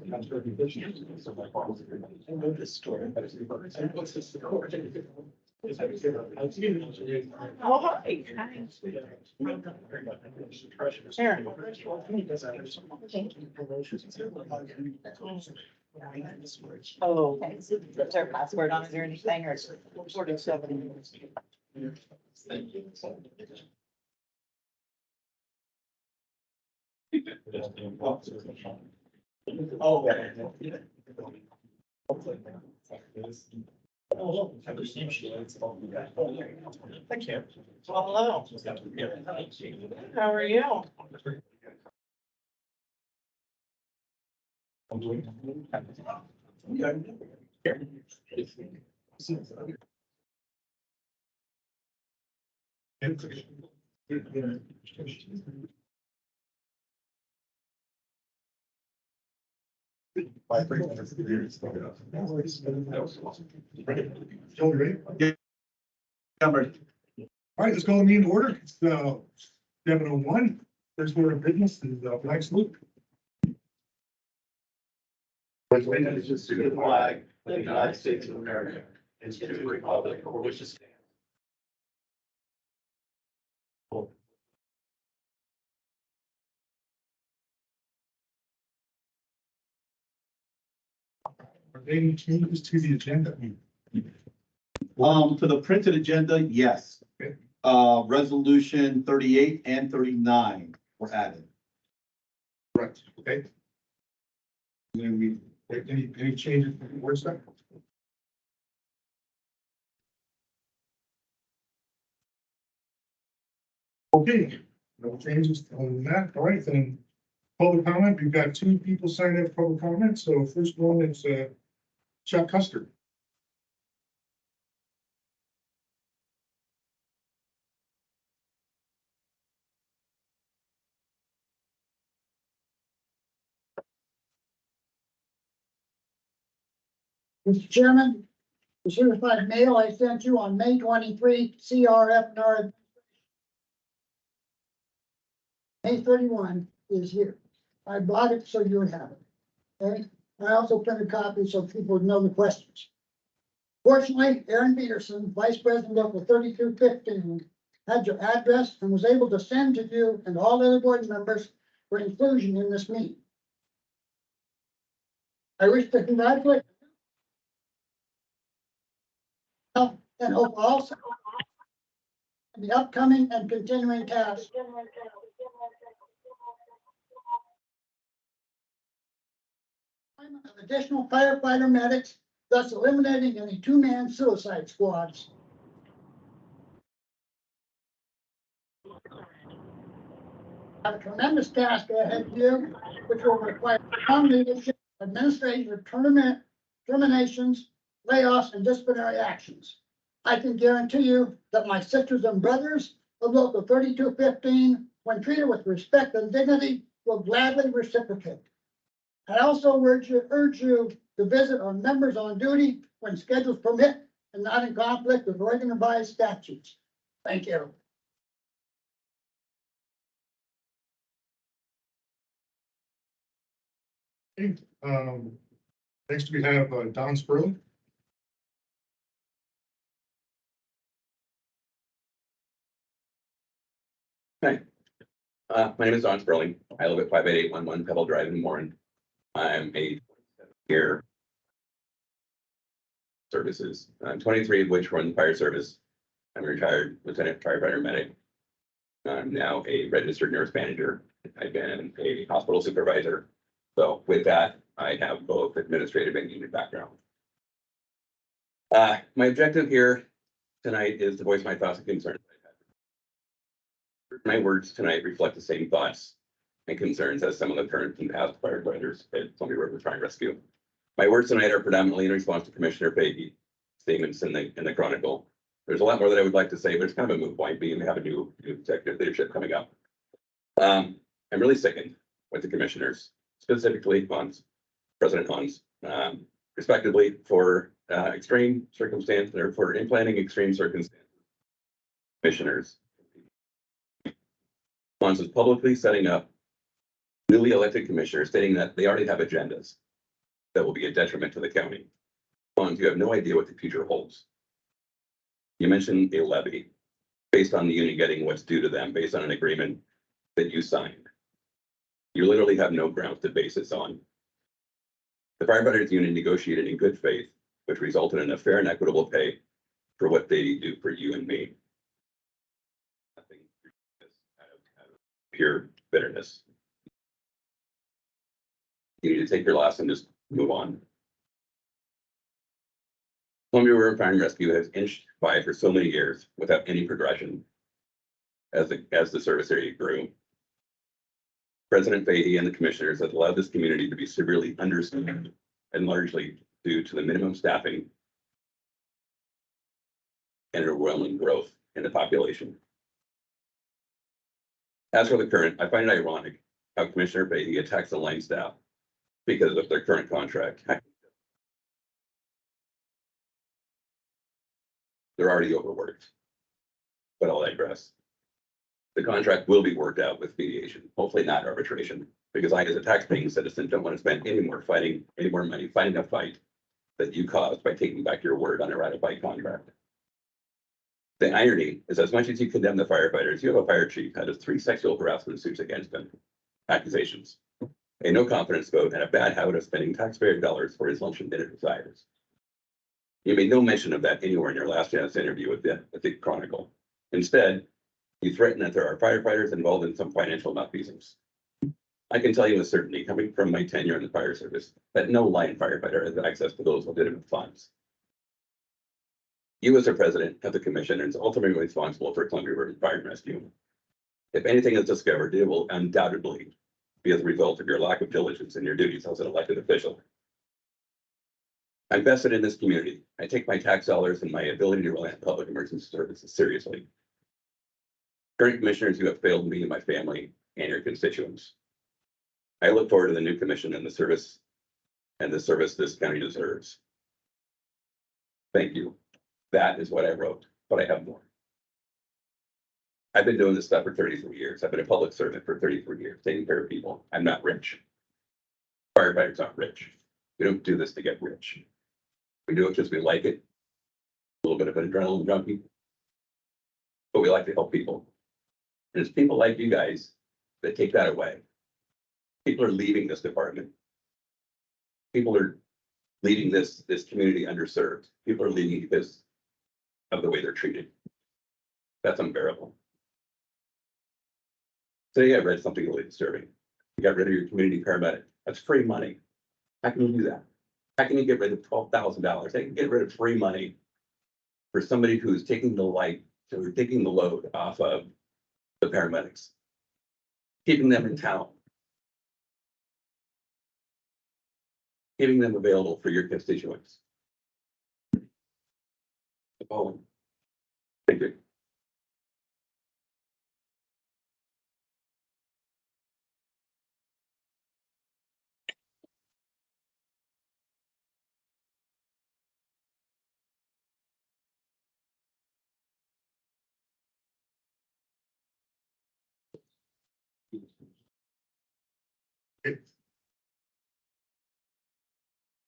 know this story. What's this story? Oh, hi. Sharon. Oh, is there a password on it or anything, or? 47. Oh. Thank you. Hello. How are you? I'm doing. Joe, you ready? Yeah. I'm ready. All right, let's go to the meeting to order. It's 7:01. First order of business is flag salute. Allegiance to the flag of the United States of America and to the republic for which it stands. Are there any changes to the agenda? To the printed agenda, yes. Okay. Resolution 38 and 39 were added. Right, okay. And then any changes to the word stuff? Okay, no changes on that. All right, then public comment. We've got two people signed up for public comment. So first one is Chuck Custer. Mr. Chairman, the certified mail I sent you on May 23, CRF NAR. May 31 is here. I bought it so you would have it. Okay, I also printed copies so people would know the questions. Fortunately, Aaron Peterson, Vice President Local 3215, had your address and was able to send to you and all other board members for inclusion in this meeting. I wish to congratulate and hope also the upcoming and continuing tasks of additional firefighter medics, thus eliminating any two-man suicide squads. Have a tremendous task ahead of you, which will require strong leadership, administrative terminations, layoffs, and disciplinary actions. I can guarantee you that my sisters and brothers of Local 3215, when treated with respect and dignity, will gladly reciprocate. I also urge you to visit our members on duty when schedules permit and not in conflict with organized statutes. Thank you. Okay, next we have Don Spurley. Hi, my name is Don Sperling. I live at 58811 Pebble Drive in Warren. I'm a year services, 23 of which run the fire service. I'm a retired lieutenant firefighter medic. I'm now a registered nurse manager. I've been a hospital supervisor. So with that, I have both administrative and union background. My objective here tonight is to voice my thoughts and concerns. My words tonight reflect the same thoughts and concerns as some of the current and past firefighters at Columbia River Fire Rescue. My words tonight are predominantly in response to Commissioner Fahey statements in the Chronicle. There's a lot more that I would like to say, but it's kind of a moot point being to have a new executive leadership coming up. I'm really sickened with the commissioners, specifically Hans, President Hans, respectively for extreme circumstance or for implanting extreme circumstances. Commissioners. Hans is publicly setting up newly elected commissioners stating that they already have agendas. that will be a detriment to the county. Bonds, you have no idea what the future holds. You mentioned a levy based on the union getting what's due to them, based on an agreement that you signed. You literally have no grounds to base this on. The firefighters union negotiated in good faith, which resulted in a fair and equitable pay for what they do for you and me. Nothing out of pure bitterness. You need to take your loss and just move on. Columbia River Fire and Rescue has inched by for so many years without any progression as the service area grew. President Fahey and the commissioners have allowed this community to be severely understaffed and largely due to the minimum staffing and overwhelming growth in the population. As for the current, I find it ironic how Commissioner Fahey attacks the line staff because of their current contract. They're already overworked. But I'll digress. The contract will be worked out with mediation, hopefully not arbitration, because I, as a taxpaying citizen, don't want to spend any more money fighting a fight that you caused by taking back your word on a ratified contract. The irony is, as much as you condemn the firefighters, you have a fire chief that has 3 sexual harassment suits against them, accusations, a no confidence vote, and a bad habit of spending taxpayer dollars for his lunch and dinner desires. You made no mention of that anywhere in your last chance interview with the Chronicle. Instead, you threaten that there are firefighters involved in some financial malfeasance. I can tell you with certainty, coming from my tenure in the fire service, that no line firefighter has access to those legitimate funds. You, as the president of the commission, is ultimately responsible for Columbia River Fire and Rescue. If anything is discovered, it will undoubtedly be as a result of your lack of diligence in your duties as an elected official. I'm vested in this community. I take my tax dollars and my ability to rely on public emergency services seriously. Current commissioners, you have failed me and my family and your constituents. I look forward to the new commission and the service this county deserves. Thank you. That is what I wrote, but I have more. I've been doing this stuff for 33 years. I've been a public servant for 33 years, taking care of people. I'm not rich. Firefighters aren't rich. We don't do this to get rich. We do it because we like it. A little bit of an adrenaline junkie. But we like to help people. And it's people like you guys that take that away. People are leaving this department. People are leaving this community underserved. People are leaving because of the way they're treated. That's unbearable. Today I read something really disturbing. You got rid of your community paramedic. That's free money. How can you do that? How can you get rid of $12,000? How can you get rid of free money for somebody who's taking the load off of the paramedics, keeping them in town, keeping them available for your constituents? Appalling. Thank you.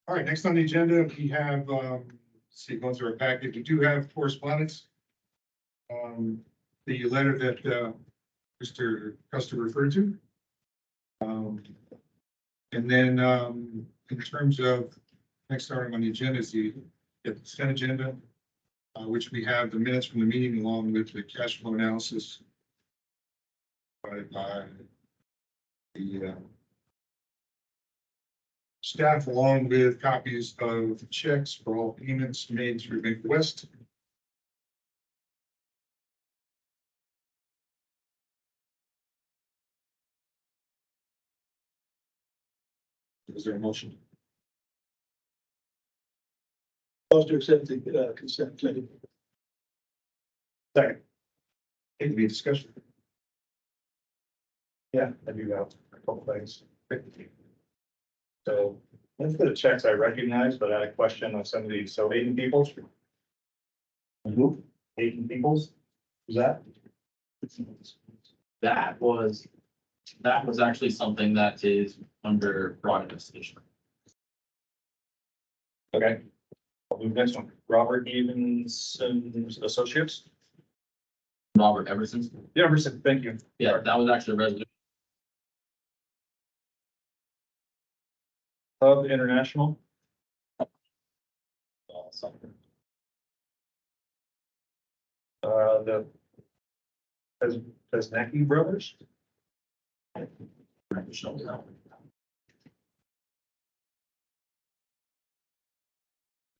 All right, next on the agenda, we have, see, going through our packet, we do have correspondence. The letter that, Mr. Custer referred to. And then, in terms of, next starting on the agenda is the consent agenda, which we have the minutes from the meeting along with the cash flow analysis by the, staff, along with copies of checks for all payments made through Bank West. Is there a motion? Motion to accept the consent. Second. Any discussion? Yeah, I do have a couple things. So, most of the checks I recognize, but I had a question on some of these. So Hayden Peoples. Who? Hayden Peoples, is that? That was actually something that is under fraud investigation. Okay. I'll move next one. Robert Evenson Associates. Robert Everson. Yeah, Emerson, thank you. Yeah, that was actually a resolution. Hub International. The Pesnacki Brothers. Show me that one.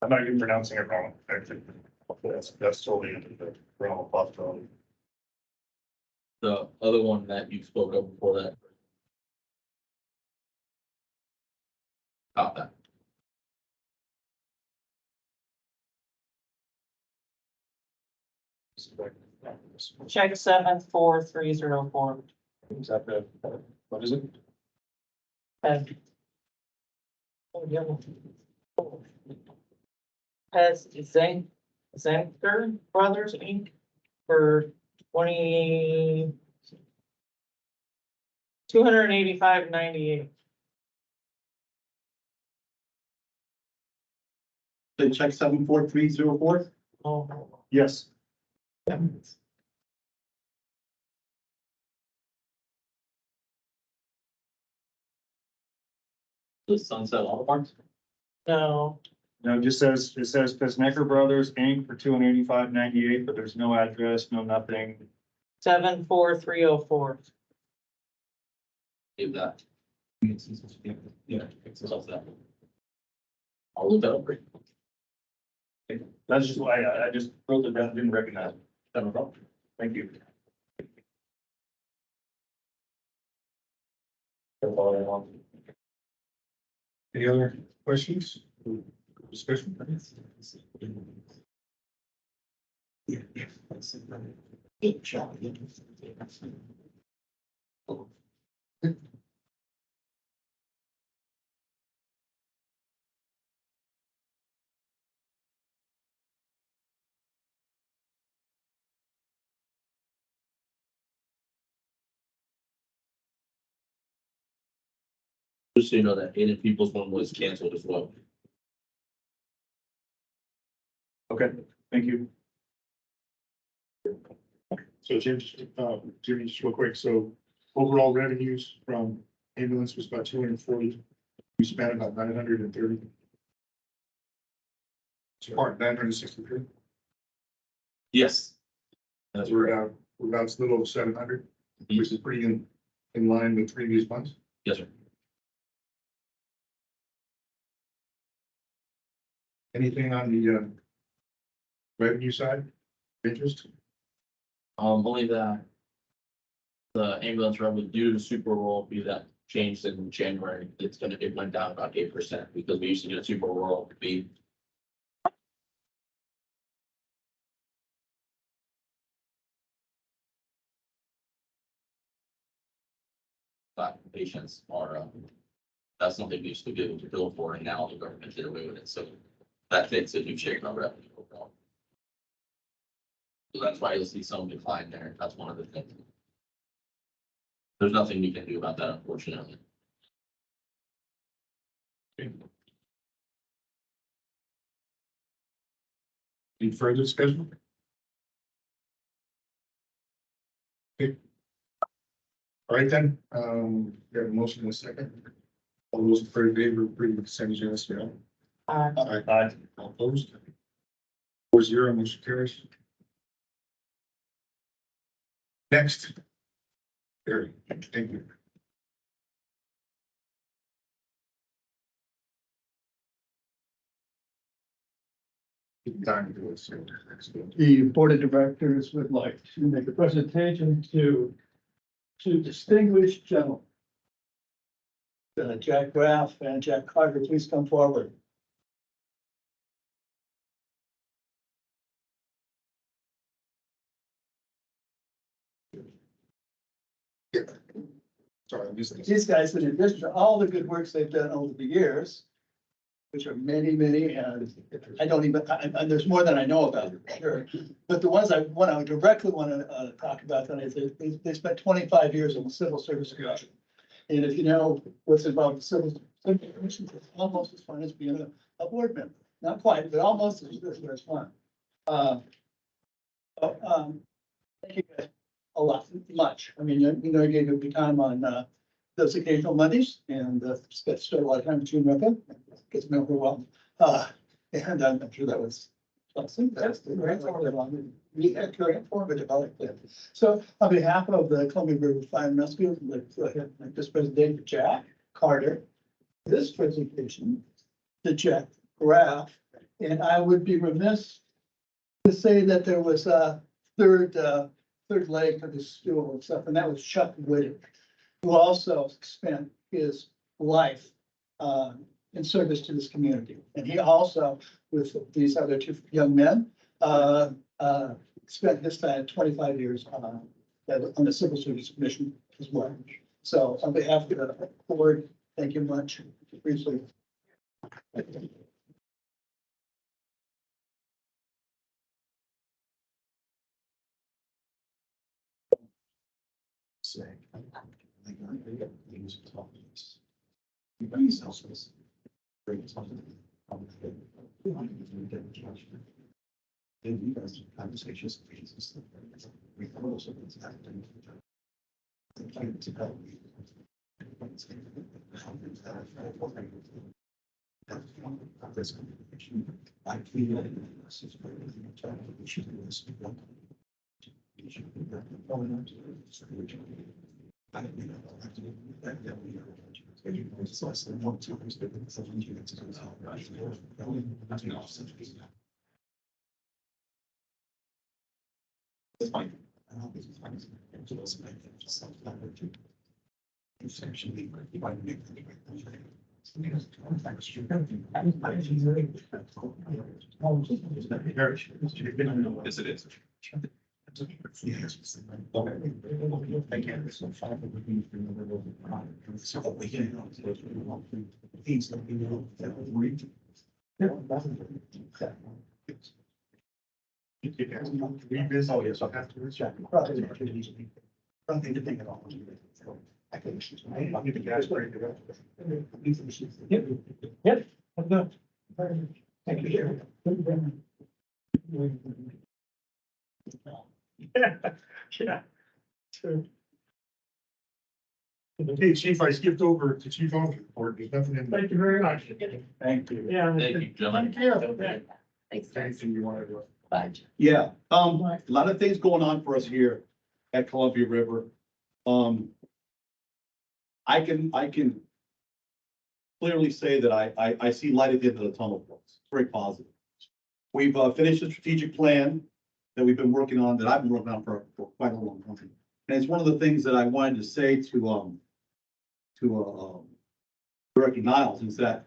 I'm not even pronouncing it wrong. Actually, that's totally into the realm of possibility. The other one that you spoke of before that. Got that. Check 74304. Is that the, what is it? And. Has Zenker Brothers Inc. for 285.98. Then check 74304. Oh. Yes. The Sunset Auto Parts. No, No, it says Pesnecker Brothers Inc. for 285.98, but there's no address, no nothing. 74304. Leave that. Yeah. It's that. I'll look that up. That's just why I just wrote it down, didn't recognize it. No problem. Thank you. That's all I want. Any other questions? Discussion? Just so you know that Aiden Peoples one was canceled as well. Okay, thank you. So Jimmy, just real quick, so overall revenues from ambulance was about 240. We spent about 930. Part 963. Yes. That's So we're right. about a little over 700, which is pretty in line with previous months. Yes, sir. Anything on the revenue side, interest? Only that. The ambulance revenue due to Super Bowl be that changed in January. It went down about 8% because we used to get a Super Bowl be. But patients are, that's something we used to be able to bill for, and now the government did away with it, so that makes a new shape on revenue overall. So that's why you'll see some decline there, that's one of the things. There's nothing you can do about that, unfortunately. Any further discussion? Okay. All right then, we have a motion in a second. All those in favor of approving the consent agenda, say aye. Aye. All opposed? 4-0, motion carries. Next. Barry, thank you. Time to do it, so that's good. The board of directors would like to make a presentation to distinguished gentlemen. Jack Graff and Jack Carter, please come forward. Sorry, I missed this. These guys, in addition to all the good works they've done over the years, which are many, and I don't even, there's more than I know about, sure. But the ones I directly want to talk about tonight is they spent 25 years in the civil service commission. And if you know what's involved in civil commission, it's almost as fun as being a board member, not quite, but almost as good as one. Thank you guys a lot, much. I mean, you know, you gave me time on, those occasional Mondays and, spent a lot of time with you, Rebecca, gets to know her well. And I'm sure that was awesome. That's the very we had very informative, I like that. So on behalf of the Columbia River Fire and Rescue, I'd like to go ahead and make this presentation to Jack Carter. This presentation to Jack Graff, and I would be remiss to say that there was a third leg of the stool and stuff, and that was Chuck Whittick, who also spent his life in service to this community. And he also, with these other two young men, spent his time 25 years on the Civil Service Commission as well. So on behalf of the board, thank you much. Briefly. Yes, it is. Oh, yes, I'll have to check. Nothing to think about. I think she's. I'll give the gas break. Yep. I'm good. Thank you. Yeah. Hey, chief, I skipped over to chief officer report. There's nothing in there. Thank you very much. Thank you. Yeah. Thank you, gentlemen. Thanks, guys. Anything you want to do? Bye. Yeah, a lot of things going on for us here at Columbia River. I can clearly say that I see light at the end of the tunnel for us. It's very positive. We've finished the strategic plan that we've been working on, that I've been working on for quite a long time. And it's one of the things that I wanted to say to Director Niles is that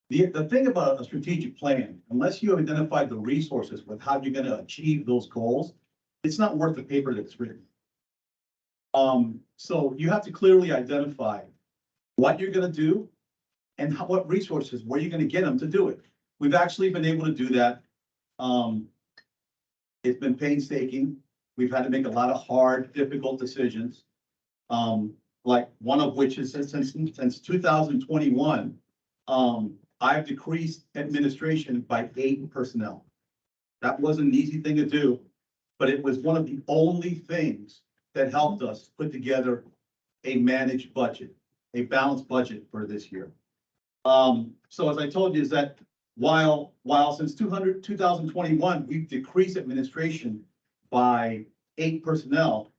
the thing about a strategic plan, unless you have identified the resources with how you're gonna achieve those goals, it's not worth the paper that it's written. So you have to clearly identify what you're gonna do and what resources, where you're gonna get them to do it. We've actually been able to do that. It's been painstaking. We've had to make a lot of hard, difficult decisions. Like one of which is since 2021, I've decreased administration by 8 personnel. That wasn't an easy thing to do, but it was one of the only things that helped us put together a managed budget, a balanced budget for this year. So as I told you, is that while since 2021, we've decreased administration by 8 personnel,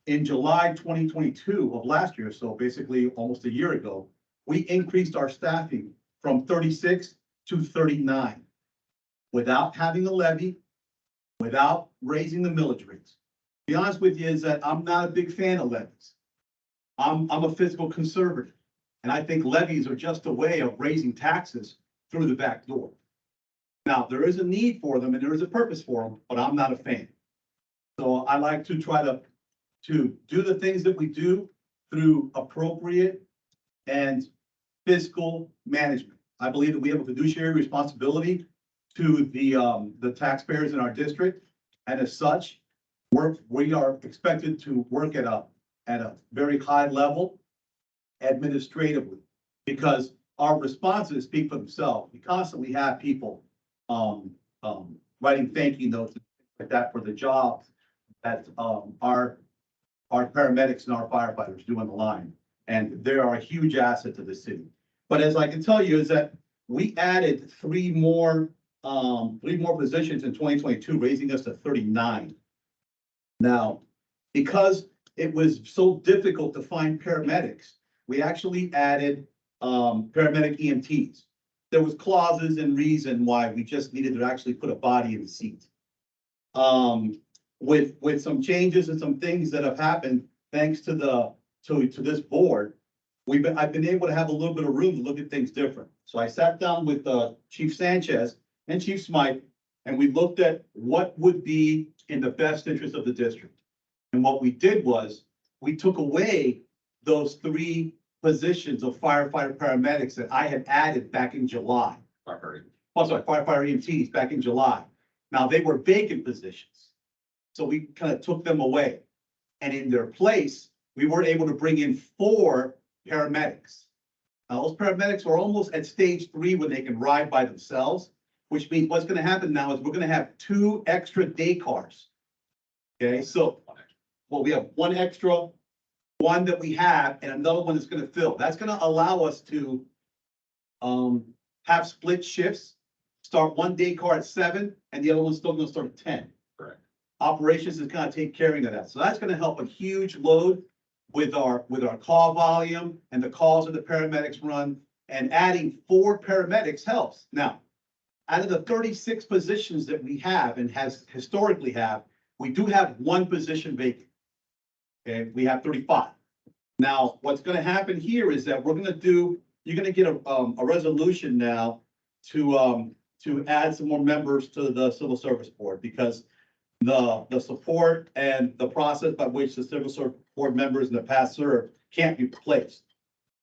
in July 2022 of last year, so basically almost a year ago, we increased our staffing from 36 to 39 without having a levy, without raising the millage rates. To be honest with you is that I'm not a big fan of levies. I'm a fiscal conservative, and I think levies are just a way of raising taxes through the back door. Now, there is a need for them and there is a purpose for them, but I'm not a fan. So I like to try to do the things that we do through appropriate and fiscal management. I believe that we have a fiduciary responsibility to the taxpayers in our district. And as such, we are expected to work at a very high level administratively, because our responses speak for themselves. We constantly have people, writing thank you notes like that for the jobs that, our paramedics and our firefighters do on the line. And they are a huge asset to the city. But as I can tell you is that we added three more positions in 2022, raising us to 39. Now, because it was so difficult to find paramedics, we actually added paramedic EMTs. There was clauses and reason why we just needed to actually put a body in the seat. With some changes and some things that have happened, thanks to this board, I've been able to have a little bit of room to look at things different. So I sat down with Chief Sanchez and Chief Smythe, and we looked at what would be in the best interest of the district. And what we did was, we took away those three positions of firefighter paramedics that I had added back in July. Firefighter EMTs back in July. Now, they were vacant positions. So we kind of took them away. And in their place, we were able to bring in 4 paramedics. Now, those paramedics are almost at stage 3 when they can ride by themselves, which means what's going to happen now is we're going to have 2 extra day cars. Okay, so, well, we have 1 extra, one that we have, and another one that's going to fill. That's going to allow us to have split shifts, start 1 day car at 7, and the other one's still going to start at 10. Correct. Operations is going to take care of that. So that's going to help a huge load with our call volume and the calls that the paramedics run, and adding 4 paramedics helps. Now, out of the 36 positions that we have and has historically have, we do have 1 position vacant. Okay, we have 35. Now, what's going to happen here is that you're going to get a resolution now to add some more members to the Civil Service Board, because the support and the process by which the Civil Service Board members in the past served can't be replaced.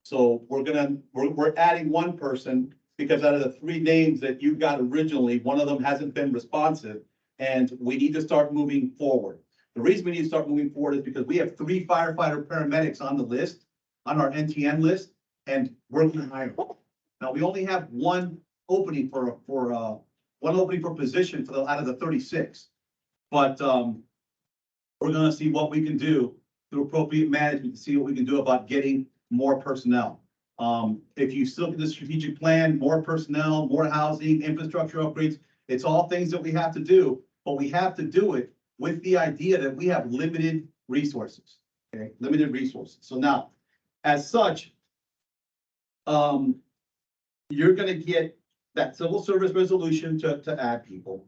So we're adding 1 person, because out of the 3 names that you got originally, 1 of them hasn't been responsive, and we need to start moving forward. The reason we need to start moving forward is because we have 3 firefighter paramedics on the list, on our NTN list, and we're going to hire them. Now, we only have 1 opening for position out of the 36. But we're going to see what we can do through appropriate management to see what we can do about getting more personnel. If you look at the strategic plan, more personnel, more housing, infrastructure upgrades, it's all things that we have to do, but we have to do it with the idea that we have limited resources, okay? Limited resources. So now, as such, you're going to get that civil service resolution to add people.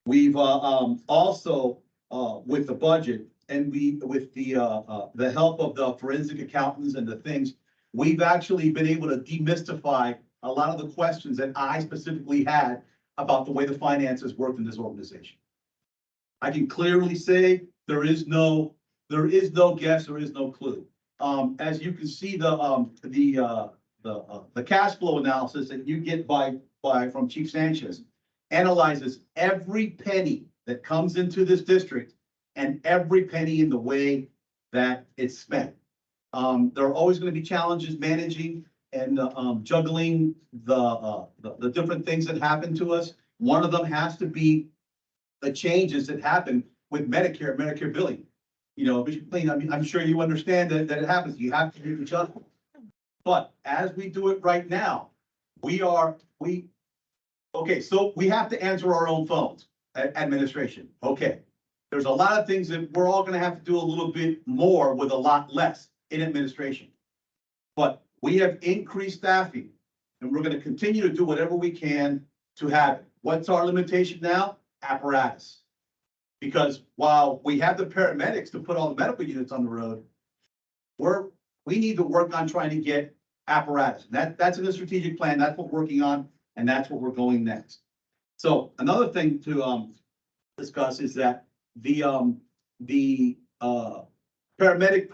We've also with the budget and with the help of the forensic accountants and the things, we've actually been able to demystify a lot of the questions that I specifically had about the way the finances work in this organization. I can clearly say there is no guess, there is no clue. As you can see, the cash flow analysis that you get from Chief Sanchez analyzes every penny that comes into this district and every penny in the way that it's spent. There are always going to be challenges managing and juggling the different things that happen to us. One of them has to be the changes that happen with Medicare billing. You know, I mean, I'm sure you understand that it happens. You have to do each other. But as we do it right now, okay, so we have to answer our own phones, administration. Okay. There's a lot of things that we're all going to have to do a little bit more with a lot less in administration. But we have increased staffing, and we're going to continue to do whatever we can to have it. What's our limitation now? Apparatus. Because while we have the paramedics to put all the medical units on the road, we need to work on trying to get apparatus. That's in the strategic plan. That's what we're working on, and that's what we're going next. So another thing to discuss is that the paramedic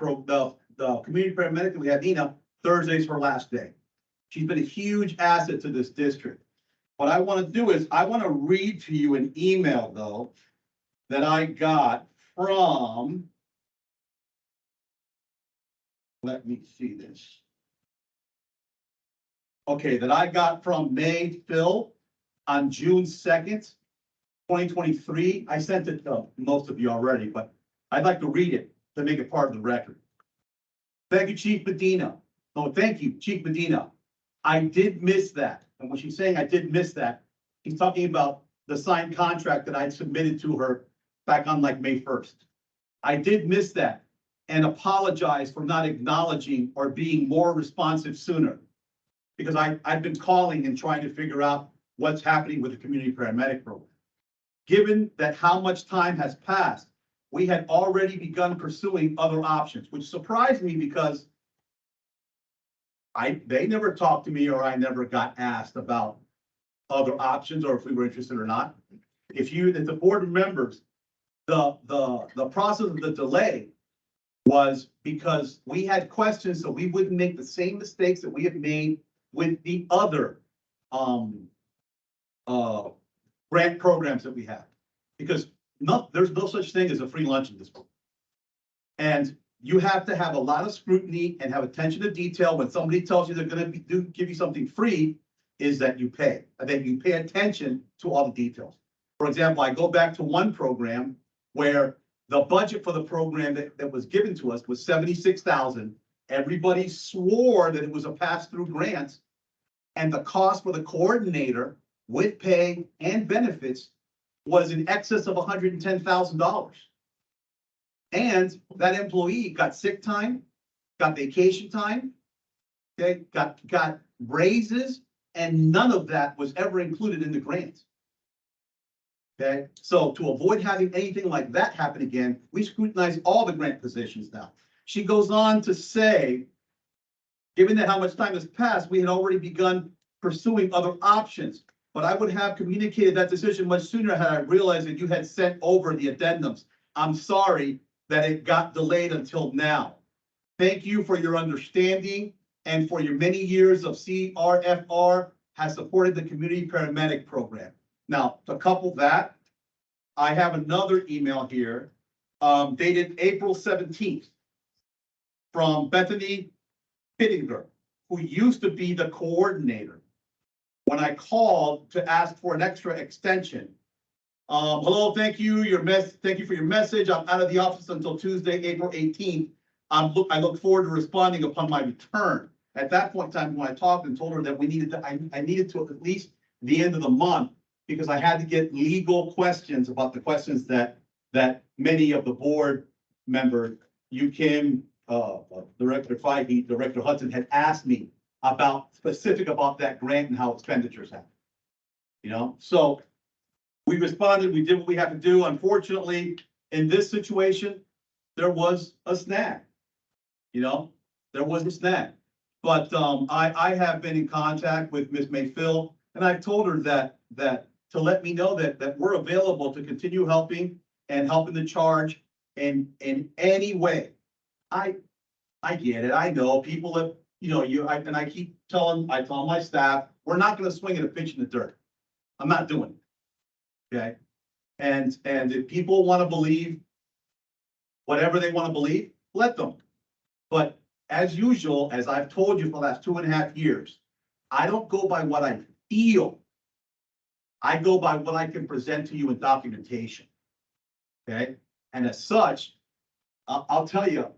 the community paramedic that we have, Nina, Thursday's her last day. She's been a huge asset to this district. What I want to do is I want to read to you an email, though, that I got from, let me see this. okay, that I got from May Phil on June 2nd, 2023. I sent it to most of you already, but I'd like to read it to make it part of the record. Thank you, Chief Medina. Oh, thank you, Chief Medina. I did miss that. And when she's saying I did miss that, he's talking about the signed contract that I'd submitted to her back on like May 1st. I did miss that and apologize for not acknowledging or being more responsive sooner. Because I've been calling and trying to figure out what's happening with the community paramedic program. Given that how much time has passed, we had already begun pursuing other options, which surprised me because they never talked to me or I never got asked about other options or if we were interested or not. If the board remembers, the process of the delay was because we had questions so we wouldn't make the same mistakes that we have made with the other grant programs that we have. Because there's no such thing as a free lunch in this book. And you have to have a lot of scrutiny and have attention to detail when somebody tells you they're gonna give you something free, is that you pay. I think you pay attention to all the details. For example, I go back to one program where the budget for the program that was given to us was $76,000. Everybody swore that it was a pass-through grant. And the cost for the coordinator with pay and benefits was in excess of $110,000. And that employee got sick time, got vacation time, okay, got raises, and none of that was ever included in the grant. Okay, so to avoid having anything like that happen again, we scrutinize all the grant positions now. She goes on to say, given that how much time has passed, we had already begun pursuing other options, but I would have communicated that decision much sooner had I realized that you had sent over the addendums. I'm sorry that it got delayed until now. Thank you for your understanding and for your many years of CRFR has supported the community paramedic program. Now, to couple that, I have another email here dated April 17th from Bethany Pittinger, who used to be the coordinator. When I called to ask for an extra extension, hello, thank you for your message. I'm out of the office until Tuesday, April 18th. I look forward to responding upon my return. At that point in time, when I talked and told her that I needed to at least the end of the month, because I had to get legal questions about the questions that many of the board members, you Kim, Director Feige, Director Hudson had asked me specific about that grant and how expenditures happen. You know, so we responded, we did what we have to do. Unfortunately, in this situation, there was a snag. You know, there was a snag. But I have been in contact with Ms. Mayfield, and I've told her that to let me know that we're available to continue helping and helping the charge in any way. I get it. I know people have, you know, I keep telling my staff, we're not going to swing at a pitch in the dirt. I'm not doing it. Okay. And if people want to believe whatever they want to believe, let them. But as usual, as I've told you for the last 2.5 years, I don't go by what I feel. I go by what I can present to you in documentation. Okay. And as such, I'll tell you,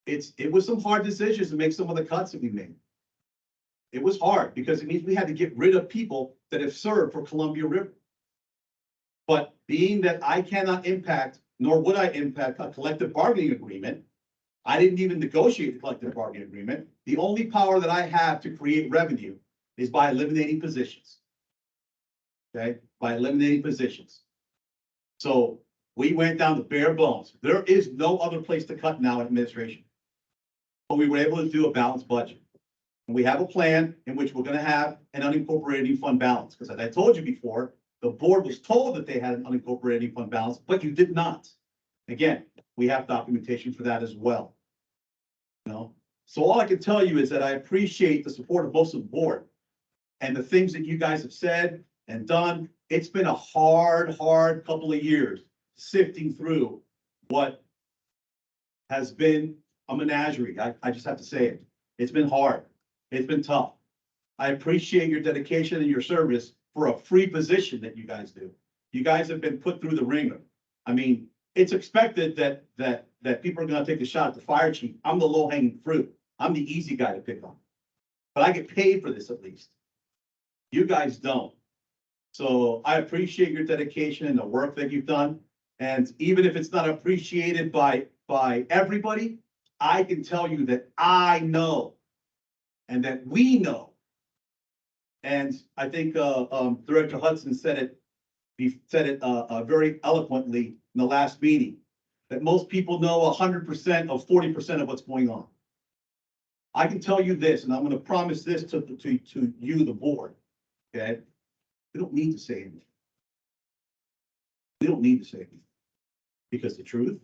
it was some hard decisions to make some of the cuts that we made. It was hard because it means we had to get rid of people that have served for Columbia River. But being that I cannot impact, nor would I impact a collective bargaining agreement, I didn't even negotiate the collective bargaining agreement. The only power that I have to create revenue is by eliminating positions. Okay, by eliminating positions. So we went down to bare bones. There is no other place to cut now in administration. But we were able to do a balanced budget. And we have a plan in which we're going to have an unincorporated fund balance. Because as I told you before, the board was told that they had an unincorporated fund balance, but you did not. Again, we have documentation for that as well. You know? So all I can tell you is that I appreciate the support of most of the board and the things that you guys have said and done. It's been a hard couple of years sifting through what has been a menagerie. I just have to say it. It's been hard. It's been tough. I appreciate your dedication and your service for a free position that you guys do. You guys have been put through the ringer. I mean, it's expected that people are gonna take a shot at the fire chief. I'm the low hanging fruit. I'm the easy guy to pick on. But I get paid for this at least. You guys don't. So I appreciate your dedication and the work that you've done. And even if it's not appreciated by everybody, I can tell you that I know and that we know. And I think Director Hudson said it, very eloquently in the last meeting, that most people know 100% of 40% of what's going on. I can tell you this, and I'm gonna promise this to you, the board, okay? We don't need to say anything. We don't need to say anything. Because the truth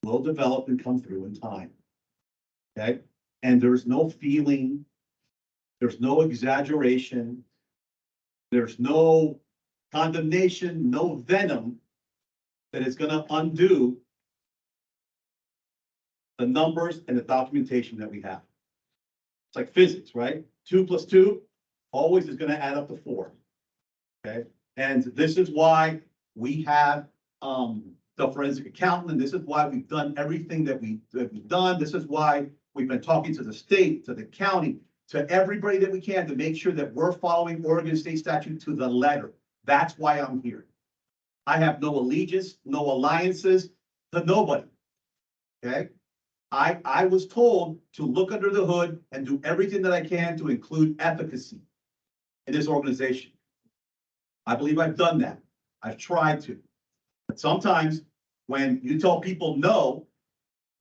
will develop and come through in time. Okay? And there's no feeling, there's no exaggeration, there's no condemnation, no venom that is gonna undo the numbers and the documentation that we have. It's like physics, right? 2 + 2 always is gonna add up to 4. Okay? And this is why we have the forensic accountant, and this is why we've done everything that we've done. This is why we've been talking to the state, to the county, to everybody that we can to make sure that we're following Oregon State statute to the letter. That's why I'm here. I have no allegiance, no alliances to nobody. Okay? I was told to look under the hood and do everything that I can to include efficacy in this organization. I believe I've done that. I've tried to. But sometimes when you tell people no,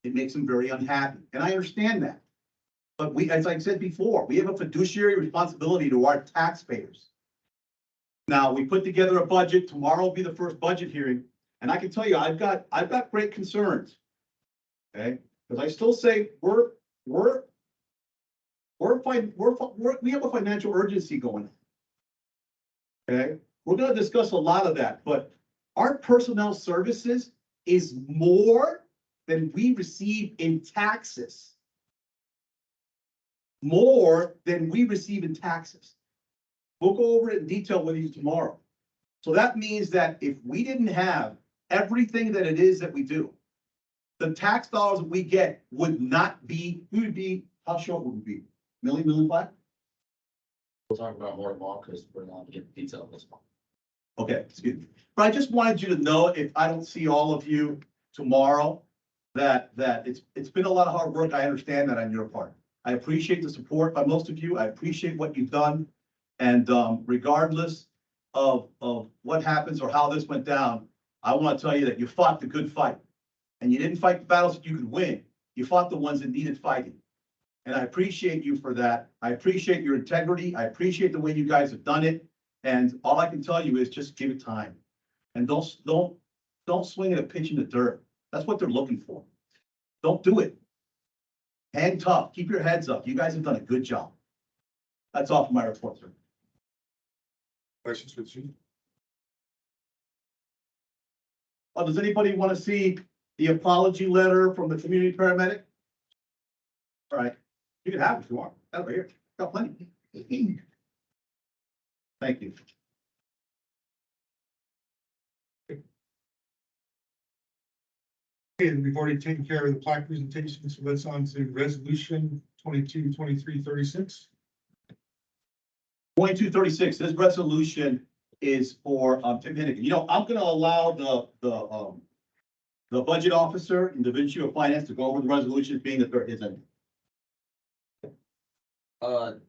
it makes them very unhappy. And I understand that. But we, as I said before, we have a fiduciary responsibility to our taxpayers. Now, we put together a budget. Tomorrow will be the first budget hearing. And I can tell you, I've got great concerns. Okay? Because I still say we have a financial urgency going on. Okay? We're going to discuss a lot of that, but our personnel services is more than we receive in taxes. More than we receive in taxes. We'll go over it in detail with you tomorrow. So that means that if we didn't have everything that it is that we do, the tax dollars that we get would not be, we would be, how short would we be? Million $1.5 million? We'll talk about more tomorrow because we're not getting detail on this one. Okay, excuse me. But I just wanted you to know, if I don't see all of you tomorrow, that it's been a lot of hard work. I understand that on your part. I appreciate the support by most of you. I appreciate what you've done. And regardless of what happens or how this went down, I want to tell you that you fought the good fight. And you didn't fight the battles that you could win. You fought the ones that needed fighting. And I appreciate you for that. I appreciate your integrity. I appreciate the way you guys have done it. And all I can tell you is just give it time. And don't swing at a pitch in the dirt. That's what they're looking for. Don't do it. Hang tough. Keep your heads up. You guys have done a good job. That's all for my report, sir. Questions for the chief? Does anybody want to see the apology letter from the community paramedic? All right, you can have it if you want. Over here, got plenty. Thank you. Okay, we've already taken care of the plaque presentation, so let's on to resolution 22-23-36. 2236, this resolution is for Tim Hennigan. You know, I'm gonna allow the budget officer in the Vinci of Finance to go over the resolution, being that there isn't. Mr.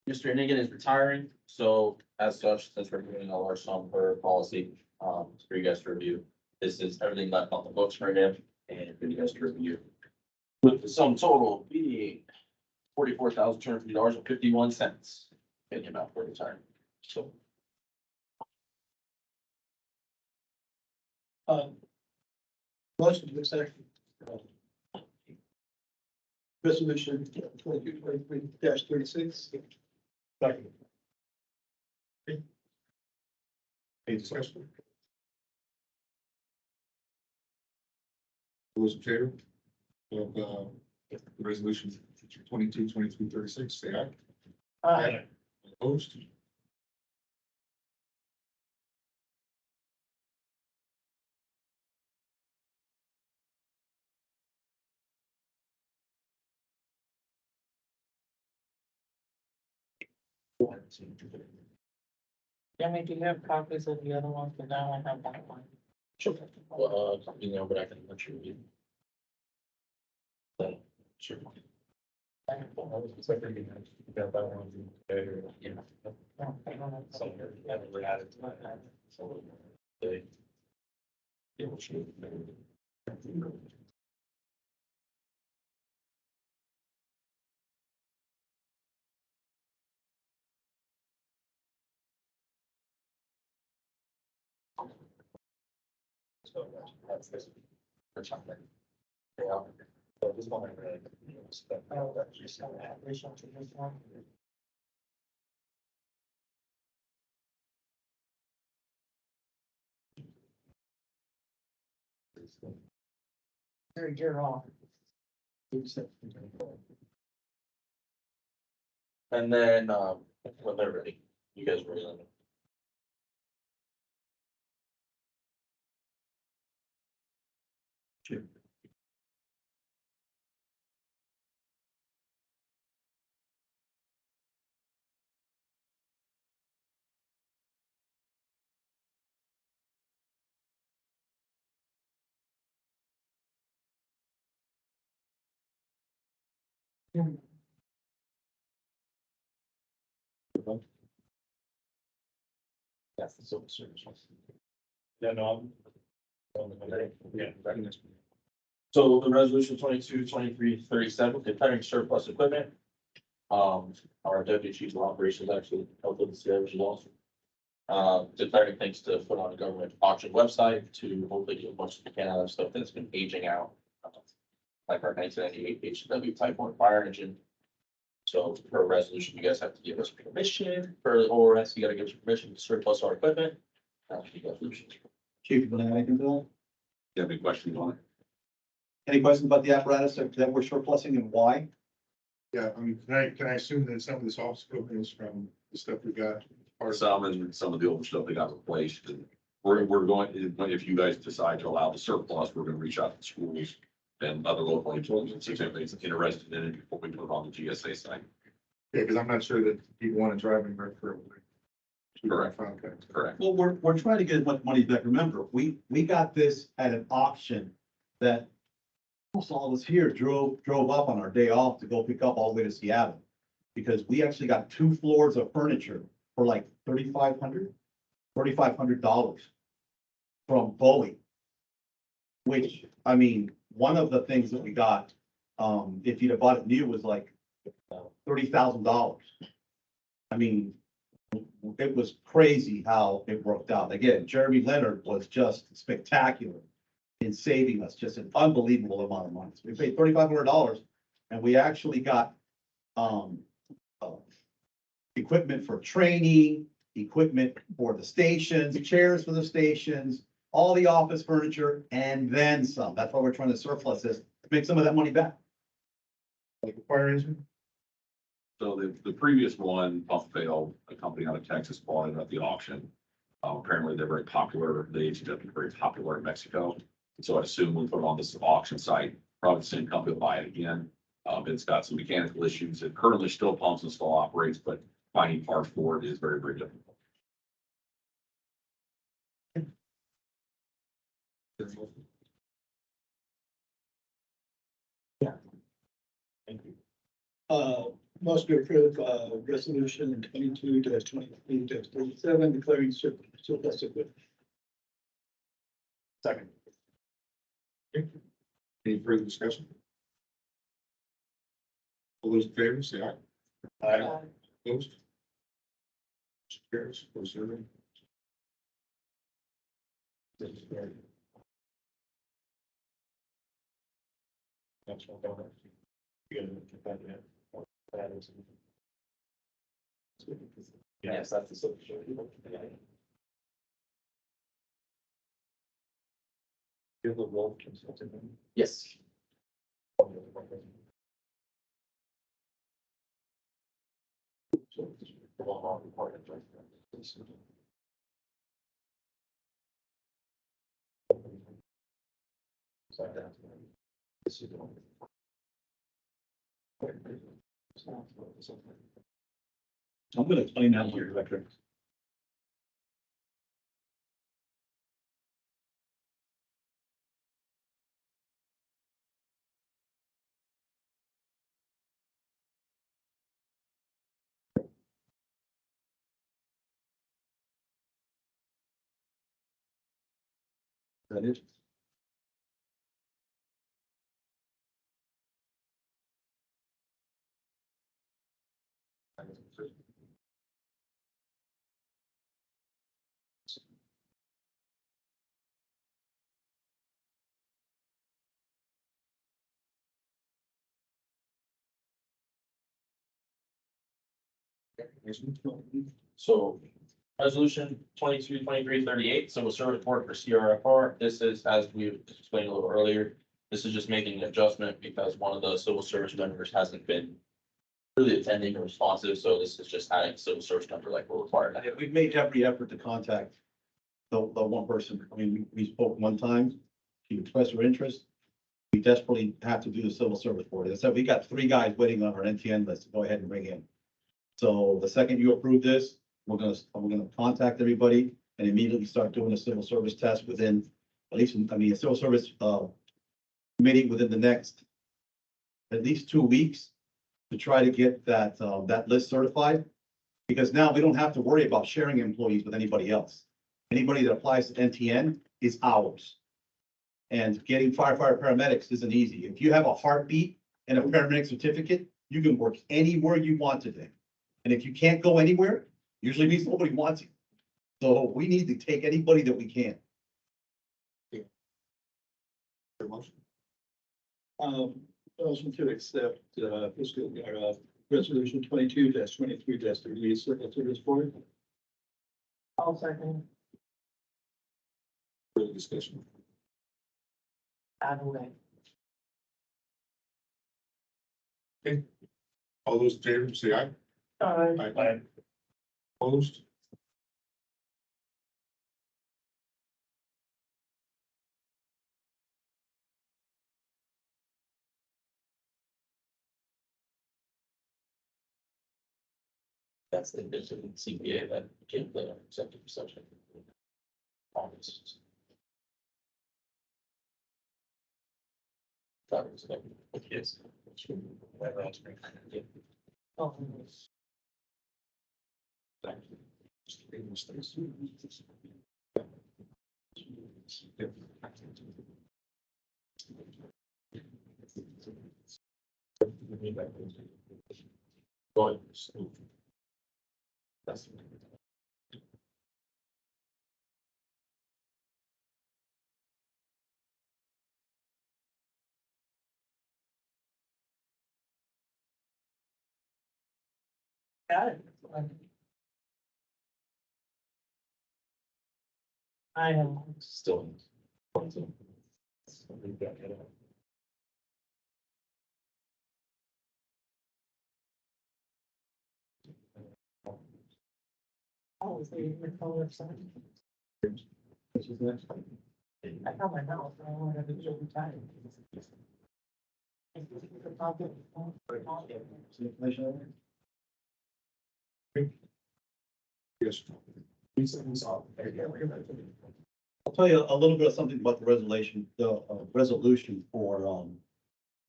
Hennigan is retiring, so as such, since we're doing a large sum per policy, for you guys to review. This is everything left on the books for him and for you guys to review. With the sum total being $44,250.51. Paying him out for retirement, so. Motion to accept. Resolution 22-23-36. Second. Any discussion? Those in favor of Resolution 22-2336, say aye. Aye. Opposed? Jimmy, do you have copies of the other ones? Because I only have that one. Sure. Well, you know, but I can let you read. Sure. So that's this. That's on there. Yeah. So this one I read. Oh, that's just an addition to this one. You're off. And then, when they're ready, you guys ready? Let me- That's the civil service. Yeah, no. Yeah. So the resolution 22-2337 declaring surplus equipment. Our deputy chief of operations actually helped with this as well. Declaring things to put on the government auction website to hopefully get as much as we can out of stuff that's been aging out. Like our 1998 HW Type 1 fire engine. So for a resolution, you guys have to give us permission, for the ORS, you gotta give us permission to surplus our equipment. That's the resolution. Chief, you want to add anything to that? You have any questions on it? Any questions about the apparatus that we're surplusing and why? Yeah, I mean, can I assume that some of this office equipment is from the stuff we got? Or some and some of the older stuff they got replaced and we're going, if you guys decide to allow the surplus, we're gonna reach out to the schools. And other local agencies, see if anybody's interested in it before we put it on the GSA site. Yeah, because I'm not sure that people want to drive in for. Correct. Okay. Correct. Well, we're trying to get as much money back. Remember, we got this at an auction that almost all of us here drove up on our day off to go pick up all the way to Seattle. Because we actually got 2 floors of furniture for like $3,500 from Bowie. Which, I mean, one of the things that we got, if you'd have bought it new, was like $30,000. I mean, it was crazy how it worked out. Again, Jeremy Leonard was just spectacular in saving us just an unbelievable amount of money. So we paid $3,500 and we actually got, equipment for training, equipment for the stations, chairs for the stations, all the office furniture, and then some. That's why we're trying to surplus this, to make some of that money back. Like a fire engine? So the previous one, pump failed, a company out of Texas bought it at the auction. Apparently they're very popular, the HW very popular in Mexico. So I assume we'll put it on this auction site, probably the same company will buy it again. It's got some mechanical issues. It currently still pumps and still operates, but finding parts for it is very, very difficult. Most to approve, resolution 22-23-37, declaring surplus equipment. Second. Any further discussion? All those in favor, say aye. Opposed? Motion carries. 4-0. That's one going. You gotta get that in. That is. Yes, that's the civil. Give the role consultant. Yes. I'm gonna explain that to your director. That is. So resolution 22-23-38. Civil service report for CRFR. This is, as we explained a little earlier, this is just making an adjustment because one of the civil service members hasn't been really attending or responsive, so this is just adding civil service number like we're required. Yeah, we've made every effort to contact the one person. I mean, we spoke one time. She expressed her interest. We desperately have to do the civil service board. As I said, we got 3 guys waiting on our NTN list to go ahead and bring in. So the second you approve this, we're gonna contact everybody and immediately start doing a civil service test within, at least, I mean, a civil service, committee within the next at least 2 weeks to try to get that, that list certified. Because now we don't have to worry about sharing employees with anybody else. Anybody that applies to NTN is ours. And getting firefighter paramedics isn't easy. If you have a heartbeat and a paramedic certificate, you can work anywhere you want today. And if you can't go anywhere, usually means nobody wants you. So we need to take anybody that we can. Motion to accept, fiscal, resolution 22-23-38, civil service board. I'll second. Further discussion. Out of the way. All those in favor, say aye. Aye. Opposed? That's the different CPA that came the executive session. August. That was like, yes. Oh, Going smooth. That's. got it. I know. Still. I was leaving the color sign. I got my mouth, I wanted to be over time. Yes. I'll tell you a little bit of something about the resolution, resolution for,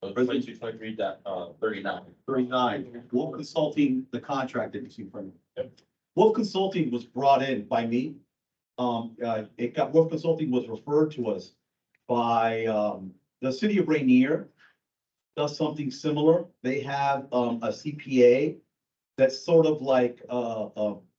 22-23-39. 39, Wolf Consulting, the contract that you see from. Wolf Consulting was brought in by me. Wolf Consulting was referred to us by, the city of Rainier. Does something similar. They have, a CPA that's sort of like,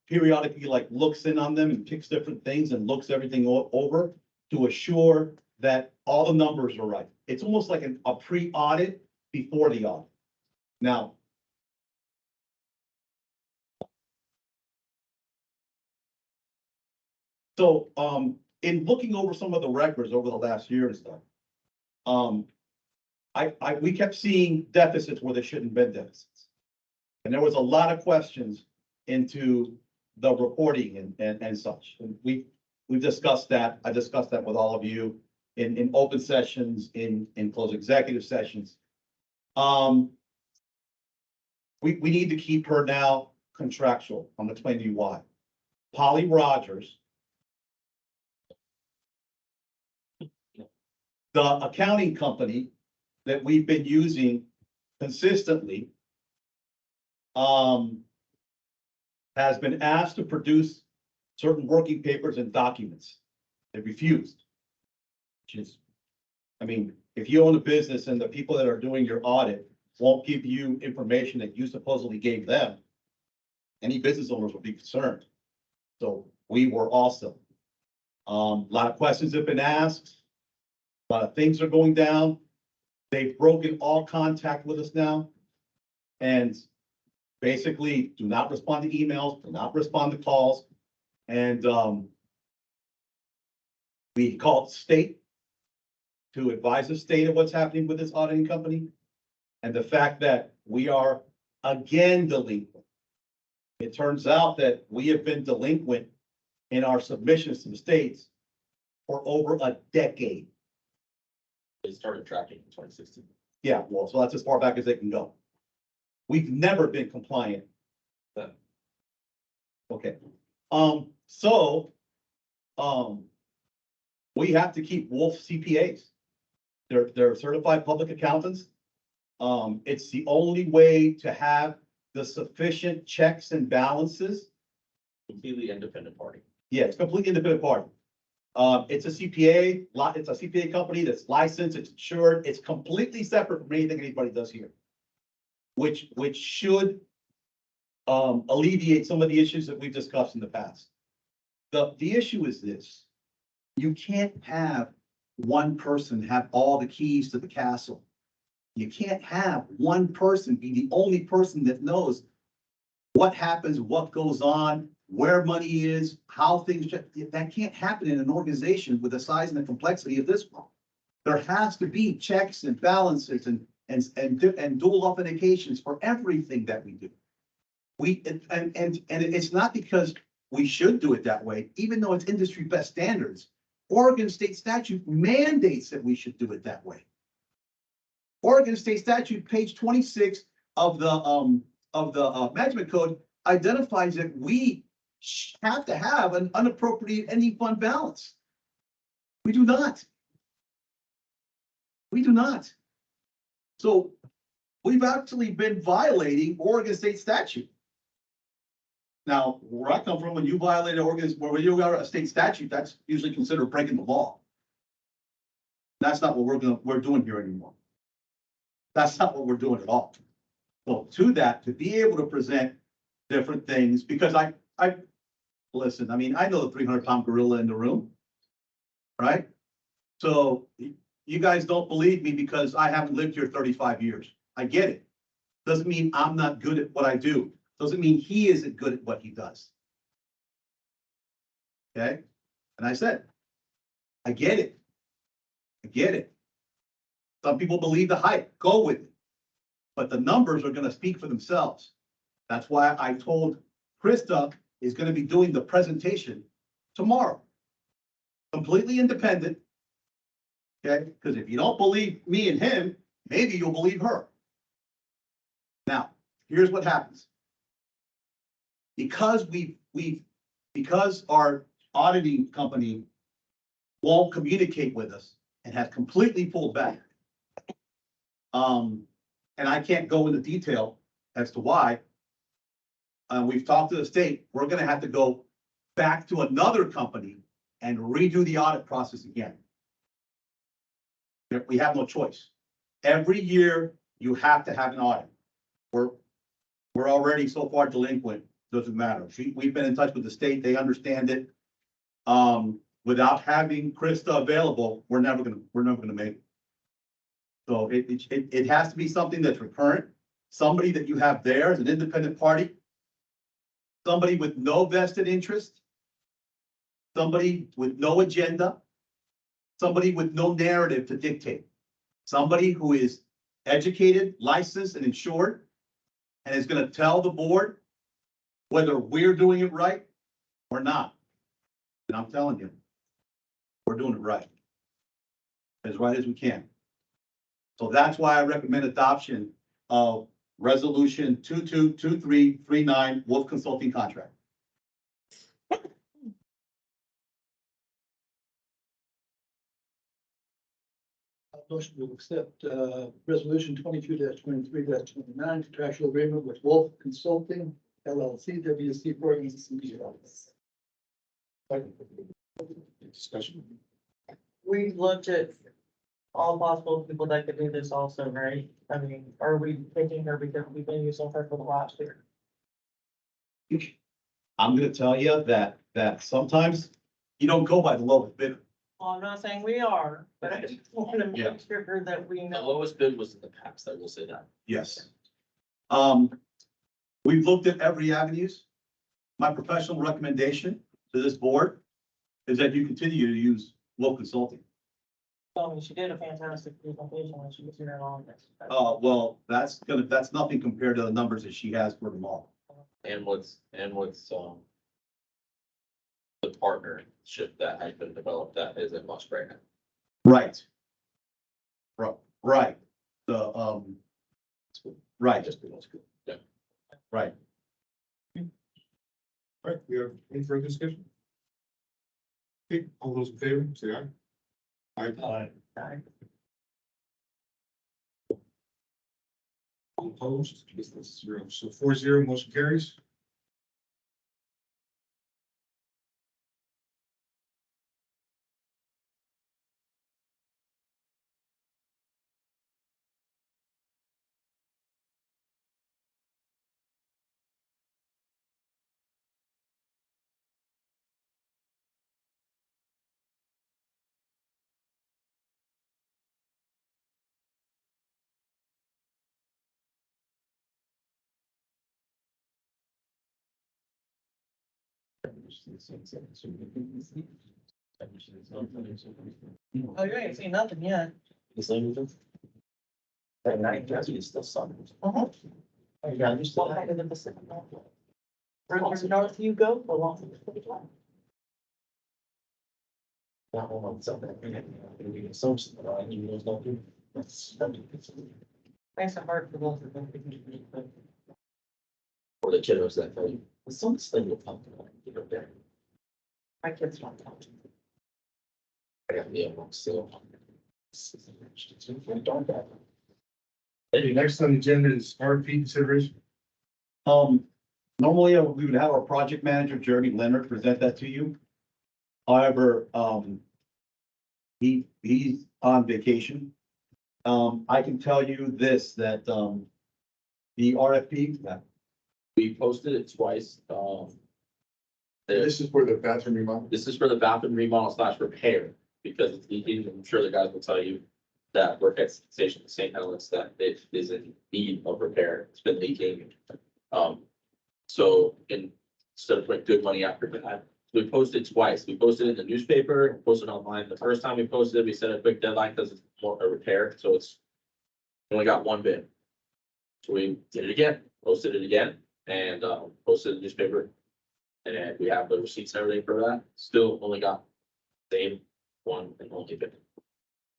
periodically like looks in on them and picks different things and looks everything over to assure that all the numbers are right. It's almost like a pre-audit before the audit. Now, so, in looking over some of the records over the last year and stuff, we kept seeing deficits where there shouldn't have been deficits. And there was a lot of questions into the reporting and such. And we've discussed that. I discussed that with all of you in open sessions, in closed executive sessions. We need to keep her now contractual. I'm gonna explain to you why. Polly Rogers, the accounting company that we've been using consistently, has been asked to produce certain working papers and documents. They refused. Which is, I mean, if you own a business and the people that are doing your audit won't give you information that you supposedly gave them, any business owners will be concerned. So we were also. A lot of questions have been asked. A lot of things are going down. They've broken all contact with us now. And basically do not respond to emails, do not respond to calls. And we called state to advise the state of what's happening with this auditing company. And the fact that we are again delinquent. It turns out that we have been delinquent in our submissions to the states for over a decade. They started tracking in 2016. Yeah, well, so that's as far back as they can go. We've never been compliant. Okay, we have to keep Wolf CPAs. They're certified public accountants. It's the only way to have the sufficient checks and balances. Completely independent party. Yeah, it's a completely independent party. It's a CPA, it's a CPA company that's licensed, it's insured, it's completely separate from anything anybody does here. Which should alleviate some of the issues that we've discussed in the past. The issue is this: you can't have one person have all the keys to the castle. You can't have one person be the only person that knows what happens, what goes on, where money is, how things, that can't happen in an organization with the size and the complexity of this one. There has to be checks and balances and dual authentications for everything that we do. And it's not because we should do it that way, even though it's industry best standards. Oregon state statute mandates that we should do it that way. Oregon state statute, page 26 of the management code, identifies that we have to have an unappropriated ending fund balance. We do not. We do not. So we've actually been violating Oregon state statute. Now, where I come from, when you violate when you got a state statute, that's usually considered breaking the law. That's not what we're doing here anymore. That's not what we're doing at all. So to that, to be able to present different things, because listen, I mean, I know the 300-pound gorilla in the room, right? So you guys don't believe me because I haven't lived here 35 years. I get it. Doesn't mean I'm not good at what I do. Doesn't mean he isn't good at what he does. Okay? And I said, I get it. I get it. Some people believe the hype. Go with it. But the numbers are going to speak for themselves. That's why I told Krista is going to be doing the presentation tomorrow. Completely independent. Okay? Because if you don't believe me and him, maybe you'll believe her. Now, here's what happens. Because because our auditing company won't communicate with us and has completely pulled back. And I can't go into detail as to why. We've talked to the state. We're going to have to go back to another company and redo the audit process again. We have no choice. Every year you have to have an audit. We're already so far delinquent. Doesn't matter. We've been in touch with the state. They understand it. Without having Krista available, we're never gonna make it. So it has to be something that's recurrent. Somebody that you have there as an independent party. Somebody with no vested interest. Somebody with no agenda. Somebody with no narrative to dictate. Somebody who is educated, licensed, and insured, and is going to tell the board whether we're doing it right or not. And I'm telling you, we're doing it right. As right as we can. So that's why I recommend adoption of resolution 222339 Wolf Consulting Contract. Motion to accept, resolution 22-23-29, contractual agreement with Wolf Consulting LLC, WC Morgan's office. Discussion. We looked at all possible people that could do this also, right? I mean, are we picking her because we've been using her for the last year? I'm gonna tell you that sometimes you don't go by the lowest bidder. Well, I'm not saying we are, but I just want to Yeah. make sure that we The know. lowest bid was in the past, I will say that. Yes. We've looked at every avenues. My professional recommendation to this board is that you continue to use Wolf Consulting. I mean, she did a fantastic presentation when she was here on this. Well, that's nothing compared to the numbers that she has for them all. And what's, the partnership that has been developed that is in Las Vegas. Right. Right. The, right. Yeah. Right. All right, we have any further discussion? Okay, all those in favor, say aye. Aye. All opposed, that's 0. So 4-0, motion carries. Oh, you ain't seen nothing yet. That night, Jesse is still sun. Uh-huh. Yeah, I'm just. Well, I live in the Pacific Northwest. Further north you go, the longer the flight. That one on something. So, you know, nothing. Makes it hard for those that don't think you can. But Or the kiddos that tell you, "Well, some thing will come, you know, there. my kids don't talk to me. I got me a still. Okay, next on the agenda is RFP consideration. Normally we would have our project manager, Jeremy Leonard, present that to you. However, he's on vacation. I can tell you this, that, the RFP, We posted it twice, This is for the bathroom remodel. this is for the bathroom remodel / repair, because it's leaking, I'm sure the guys will tell you. That work at Station St. Helens, that it is in need of repair, it's been leaking. So instead of putting good money after that, we posted twice, we posted it in the newspaper, posted online, the first time we posted it, we set a quick deadline because it's more a repair, so it's. We only got one bid. So we did it again, posted it again, and posted in the newspaper. And we have the receipts and everything for that, still only got same one and only bid.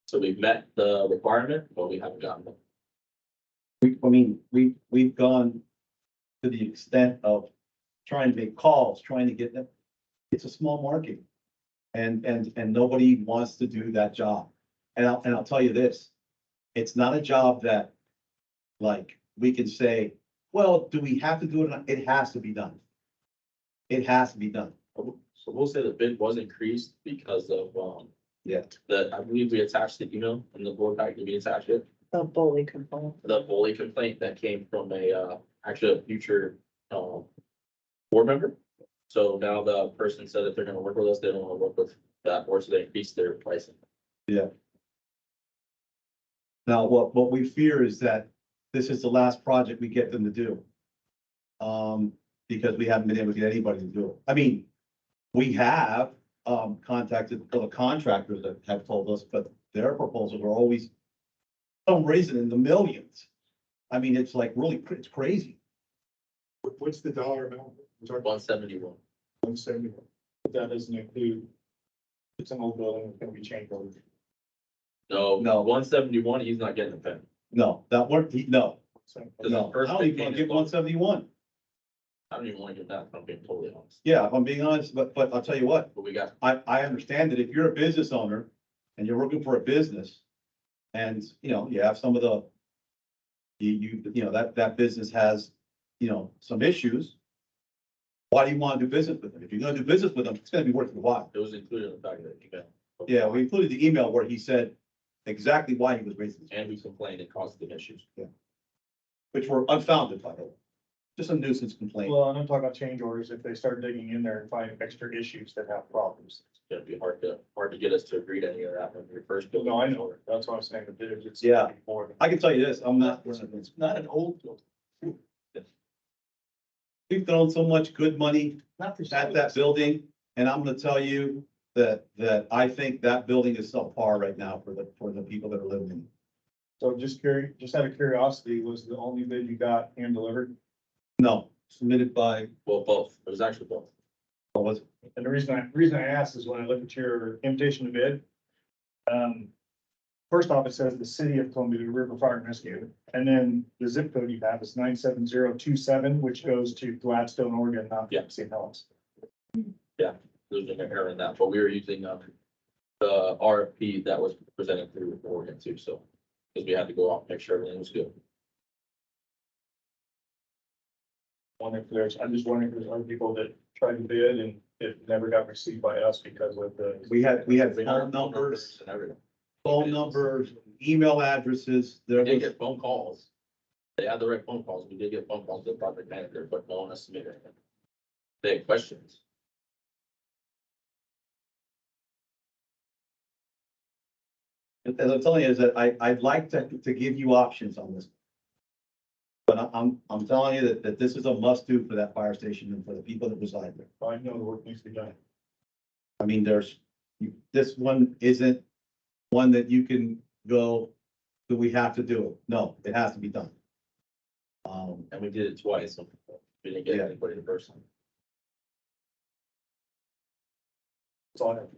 So we've met the requirement, but we haven't gotten them. we've gone to the extent of trying to make calls, trying to get them. It's a small market. And nobody wants to do that job. And I'll tell you this, it's not a job that, like, we can say, well, do we have to do it? It has to be done. It has to be done. So we'll say the bid was increased because of, Yeah. I believe we attached the email in the board pack, we attached it, The bully component. the bully complaint that came from actually a future, board member. So now the person said that they're gonna work with us, they don't wanna work with that board, so they increased their pricing. Now, what we fear is that this is the last project we get them to do. Because we haven't been able to get anybody to do it. I mean, we have, contacted the contractors that have told us, but their proposals are always some reason in the millions. I mean, it's like really, it's crazy. What's the dollar amount? Sorry, 171. 171. That doesn't include, it's an old building, it's gonna be changed over. No, No. 171, he's not getting a pen. No, that weren't, no, So, no, I don't even want to give 171. I don't even want to get that, if I'm being totally honest. Yeah, if I'm being honest, but I'll tell you what, But we got, I understand that if you're a business owner and you're working for a business and, you have some of the, that business has, some issues. Why do you want to do business with them? If you're gonna do business with them, it's gonna be worth your while. it was included in the fact that email. Yeah, we included the email where he said exactly why he was raising this, And we complained it caused them issues. which were unfounded, by the way. Just a nuisance complaint. well, and I'm talking about change orders, if they start digging in there and find extra issues that have problems. It's gonna be hard to get us to agree to any of that when we first. built No, I it. know, that's what I'm saying, the bidders, it's. Yeah. More than. I can tell you this, I'm not, It's not an old building, we've thrown so much good money not for. at that building, and I'm gonna tell you that I think that building is subpar right now for the people that are living in it. So just curious, just out of curiosity, was the only bid you got hand delivered? No, submitted by, Well, both. It was actually both. what was it? And the reason I asked is when I look at your invitation to bid. First off, it says the city of Columbia River Fire and Rescue, and then the zip code you have is 97027, which goes to Gladstone, Oregon, not Yeah. St. Helens. There's an error in that, but we were using, the RFP that was presented through Oregon too, so. Because we had to go off, make sure everything was good. I'm just wondering if there's other people that tried to bid and it never got received by us because of the. We had We phone had numbers, and everything. email addresses, We there did was, get phone calls. They had the right phone calls. We did get phone calls to the project manager, but no one has submitted anything. They had questions. as I'm telling you, is that I'd like to give you options on this. But I'm telling you that this is a must do for that fire station and for the people that reside there. I know the work needs to be done. I mean, this one isn't one that you can go, do we have to do it? No, it has to be done. And we did it twice. So we didn't get Yeah. anybody the first time. That's all I have.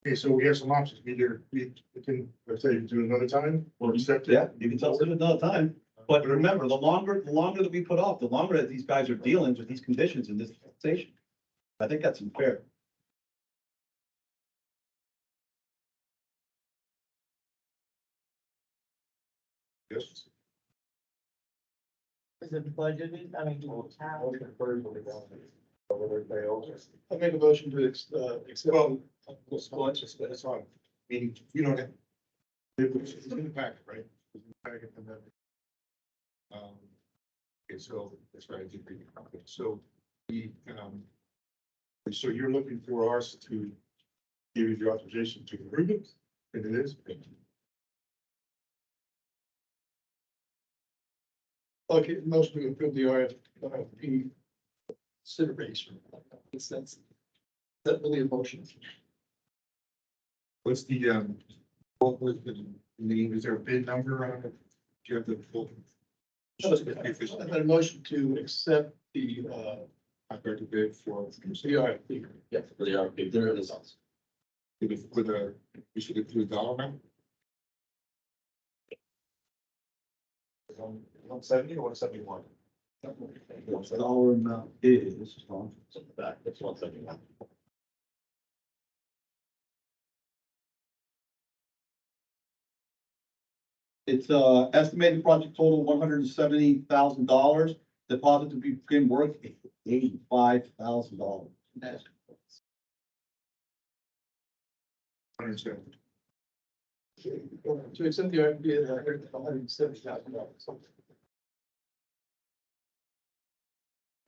Okay, so we have some options. Either we can, let's say, do another time or accept it. Yeah, you can tell us another time. But remember, the longer that we put off, the longer that these guys are dealing with these conditions in this station. I think that's unfair. Yes. Is it budgeted? I mean, how? Whether they owe us. I make a motion to accept. Well, that's on, meaning, you don't have. It's in the packet, right? It's in the packet and then. Okay, so that's right, I did read the packet. So so you're looking for us to give you the authorization to approve it, and it is. Okay, motion to approve the RFP consideration. That's really a motion. What's the, what was the name, is there a bid number on it? Do you have the full? I made a motion to accept the I've got the bid for. RFP. Yeah, for the RFP, there it is. With a, we should include dollar amount? 170 or 171? The dollar amount is, It's in the back. It's 171. it's estimated project total $170,000. Deposit to begin work $85,000. Understand. To accept the RFP is $170,000.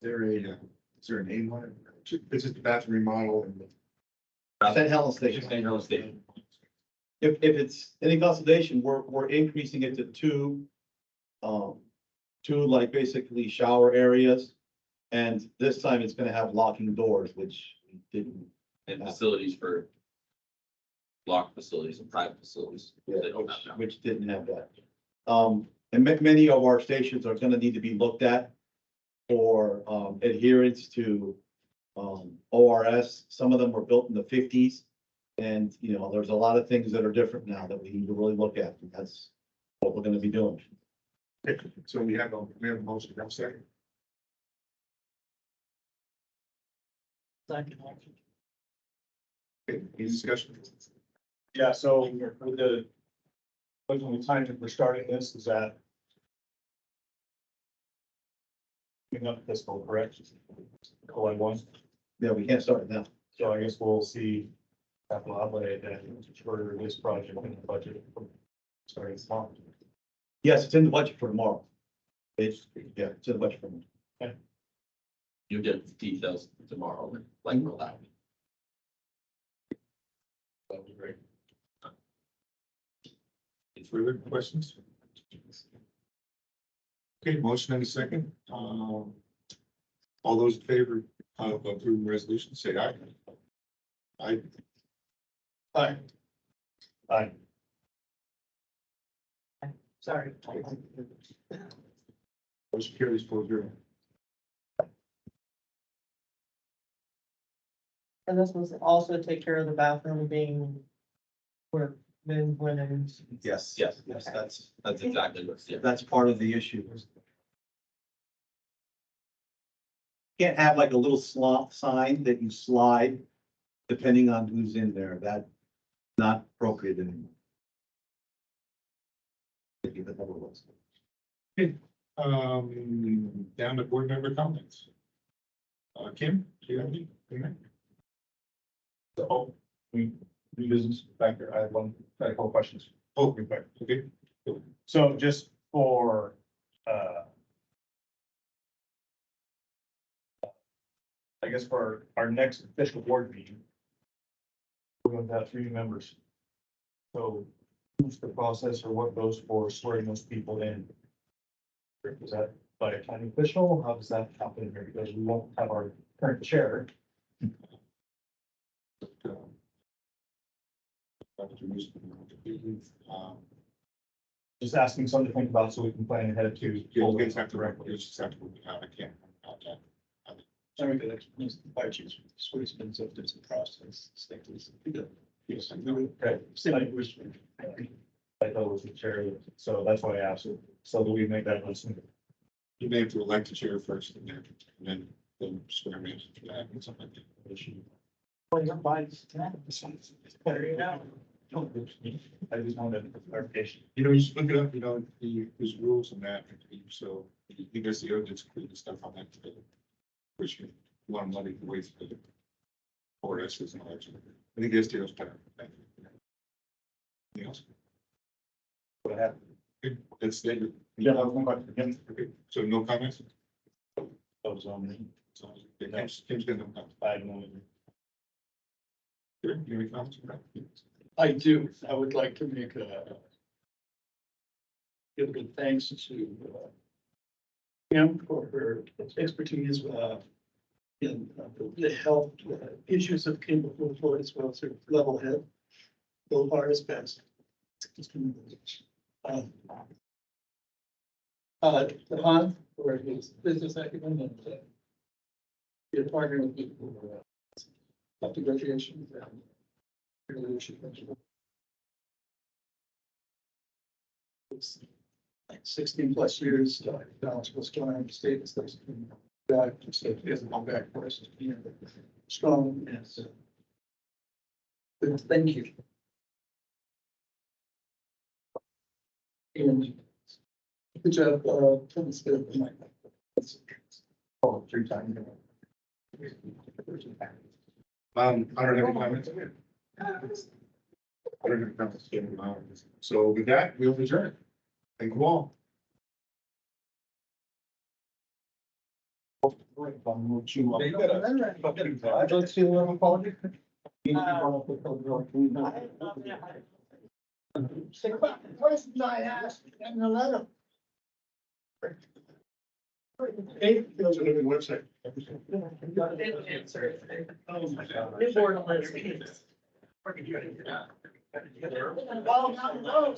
Is there a name on it? This is the bathroom remodel and. St. Helens Station. St. Helens Station. If it's any consolidation, we're increasing it to two like basically shower areas. And this time it's gonna have locking doors, which we didn't. And facilities for locked facilities and private facilities. They don't have that. Which didn't have that. And many of our stations are gonna need to be looked at. for, adherence to, ORS. Some of them were built in the fifties. And, you know, there's a lot of things that are different now that we need to really look at. And that's what we're gonna be doing. So we have a motion, I'm second. Second. Okay, any discussion? Yeah, so with the, looking at the time that we're starting this, is that coming up fiscal, correct? July 1, Yeah, we can't start now. so I guess we'll see capital outlay that for this project in the budget starting tomorrow. Yes, it's in the budget for tomorrow. It's, yeah, it's in the budget for tomorrow. You get details tomorrow, like roll out. That'd be great. Any further questions? Okay, motion and a second. All those in favor of approving the resolution, say aye. Aye. Aye. Aye. Sorry. Motion carries 4-0. And this was also take care of the bathroom being where men, women. Yes. Yes, that's exactly what's, yeah. That's part of the issue. Can't have like a little sign that you slide depending on who's in there. That's not appropriate anymore. Thank you, that never was. Down to board member comments. Kim, do you have any? So we do business back there. I have a couple questions. Oh, real quick, okay. So just for, I guess for our next official board meeting, we're going to have 3 members. So who's the process or what goes for swearing those people in? Is that by a county official? How does that happen here? Because we won't have our current chair. Just asking something to think about so we can plan ahead to. You'll get that directly, you just have to, I can't. Sorry, but it's the fire chiefs, swears been so there's a process. Yes, I know. Okay. I thought it was the chair, so that's why I asked it, so that we make that listen. You may have to elect the chair first and then swear in for that and something like that. Well, your body's. There you go. I just wanted clarification. You know, you just look it up, you know, there's rules and that, so you guys the other include stuff on that. Which you want to money away from the. Or that's an election. I think this deal's better. Anything else? What happened? Good, that's the. Yeah, that was my question. Again, Okay, so no comments? that was on me. So, Kim's gonna come. I had no. Good, you have any comments? I do. I would like to make give good thanks to Kim for her expertise in the health issues that came before the board, as well as her level head. Bill Barr is best. Han, for his business acumen and be a partner with people after graduation. Leadership. It's like 16+ years, knowledge was going on states. That isn't come back for us. Strong, yes. Thank you. And good job, Thomas. Oh, 3 times. I don't have any comments. I don't have comments. So with that, we'll adjourn. Thank you all. Don't see where I'm calling. Questions I asked in the letter. Goes on the website. New board list. Well, now,